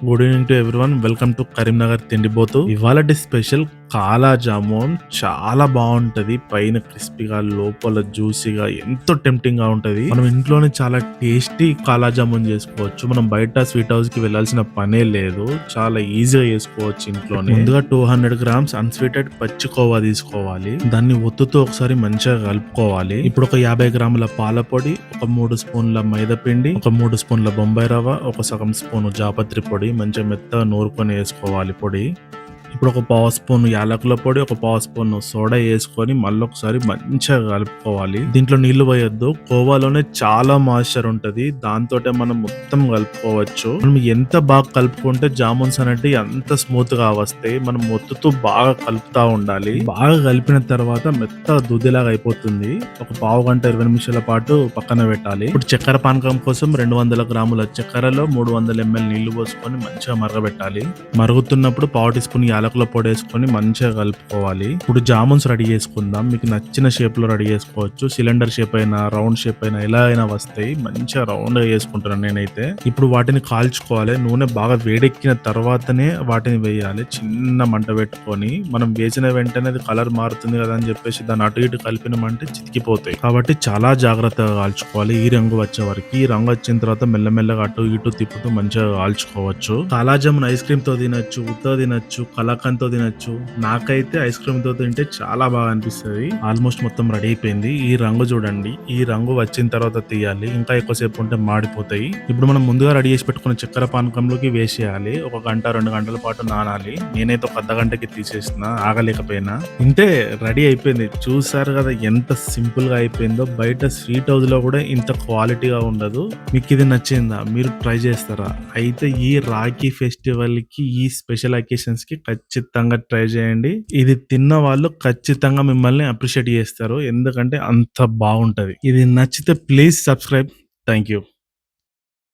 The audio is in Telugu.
Good evening to everyone. Welcome to Karimnagar తిండిపోతు. ఇవాళటి స్పెషల్ కాలా జామున్ చాలా బాగుంటది. పైన క్రిస్పీగా, లోపల జ్యూసీగా, ఎంతో టెంప్టింగ్ గా ఉంటది. మనం ఇంట్లోనే చాలా టేస్టీ కాలా జామున్ చేసుకోవచ్చు. మనం బయట స్వీట్ హౌస్ కి వెళ్లాల్సిన పనే లేదు. చాలా ఈజీగా చేసుకోవచ్చు ఇంట్లోనే. ముందుగా 200 గ్రామ్స్ అన్స్వీటెడ్ పచ్చి కోవా తీసుకోవాలి. దాన్ని ఒత్తుతో ఒకసారి మంచిగా కలుపుకోవాలి. ఇప్పుడు ఒక 50 గ్రాముల పాల పొడి, ఒక 3 స్పూన్ల మైదా పిండి, ఒక 3 స్పూన్ల బొంబాయి రవ్వ, ఒక సగం స్పూన్ జాపత్రి పొడి మంచిగా మెత్తగా నూరుకొని వేసుకోవాలి పొడి. ఇప్పుడు ఒక పావు స్పూన్ యాలకుల పొడి, ఒక పావు స్పూన్ సోడా వేసుకొని మళ్ళీ ఒకసారి మంచిగా కలుపుకోవాలి. దీంట్లో నీళ్లు పోయొద్దు. కోవాలోనే చాలా మాయిశ్చర్ ఉంటది. దాంతో మనం మొత్తం కలుపుకోవచ్చు. మనం ఎంత బాగా కలుపుకుంటే జామున్స్ అనేవి అంత స్మూత్ గా వస్తాయి. మనం మొత్తుతూ బాగా కలుపుతా ఉండాలి. బాగా కలిపిన తర్వాత మెత్త దుద్దిలాగా అయిపోతుంది. ఒక పావు గంట 20 నిమిషాల పాటు పక్కన పెట్టాలి. ఇప్పుడు చక్కెర పానకం కోసం 200 గ్రాముల చక్కెరలో 300 ml నీళ్లు పోసుకొని మంచిగా మరగబెట్టాలి. మరుగుతున్నప్పుడు పావు టీ స్పూన్ యాలకుల పొడి వేసుకొని మంచిగా కలుపుకోవాలి. ఇప్పుడు జామున్స్ రెడీ చేసుకుందాం. మీకు నచ్చిన షేప్ లో రెడీ చేసుకోవచ్చు. సిలిండర్ షేప్ అయినా, రౌండ్ షేప్ అయినా, ఎలా అయినా వస్తాయి. మంచిగా రౌండ్ గా చేసుకుంటున్నాను నేనైతే. ఇప్పుడు వాటిని కాల్చుకోవాలి. నూనె బాగా వేడెక్కిన తర్వాతనే వాటిని వేయాలి. చిన్న మంట పెట్టుకొని మనం వేసిన వెంటనే అది కలర్ మారుతుంది కదా అని చెప్పేసి దాన్ని అటు ఇటు కలిపినమంటే చితికిపోతాయి. కాబట్టి చాలా జాగ్రత్తగా కాల్చుకోవాలి. ఈ రంగు వచ్చే వరకు. ఈ రంగు వచ్చిన తర్వాత మెల్లమెల్లగా అటు ఇటు తిప్పుతూ మంచిగా కాల్చుకోవచ్చు. కాలా జామున్ ఐస్ క్రీమ్ తో తినొచ్చు, ఉత్త తినొచ్చు, కలాకండ్ తో తినొచ్చు. నాకైతే ఐస్ క్రీమ్ తో తింటే చాలా బాగా అనిపిస్తుంది. ఆల్మోస్ట్ మొత్తం రెడీ అయిపోయింది. ఈ రంగు చూడండి. ఈ రంగు వచ్చిన తర్వాత తీయాలి. ఇంకా ఎక్కువసేపు ఉంటే మాడిపోతాయి. ఇప్పుడు మనం ముందుగా రెడీ చేసి పెట్టుకున్న చక్కెర పానకంలోకి వేసేయాలి. 1 గంట 2 గంటల పాటు నానాలి. నేనైతే ఒక అర్ధ గంటకి తీసేసిన ఆగలేకపోయినా. ఇంతే రెడీ అయిపోయింది. చూసారు కదా ఎంత సింపుల్ గా అయిపోయిందో. బయట స్వీట్ హౌస్ లో కూడా ఇంత క్వాలిటీగా ఉండదు. మీకు ఇది నచ్చిందా? మీరు ట్రై చేస్తారా? అయితే ఈ రాఖీ ఫెస్టివల్ కి, ఈ స్పెషల్ అకేషన్స్ కి ఖచ్చితంగా ట్రై చేయండి. ఇది తిన్న వాళ్ళు ఖచ్చితంగా మిమ్మల్ని అప్రిషియేట్ చేస్తారు. ఎందుకంటే అంత బాగుంటది. ఇది నచ్చితే ప్లీజ్ సబ్స్క్రైబ్. Thank you.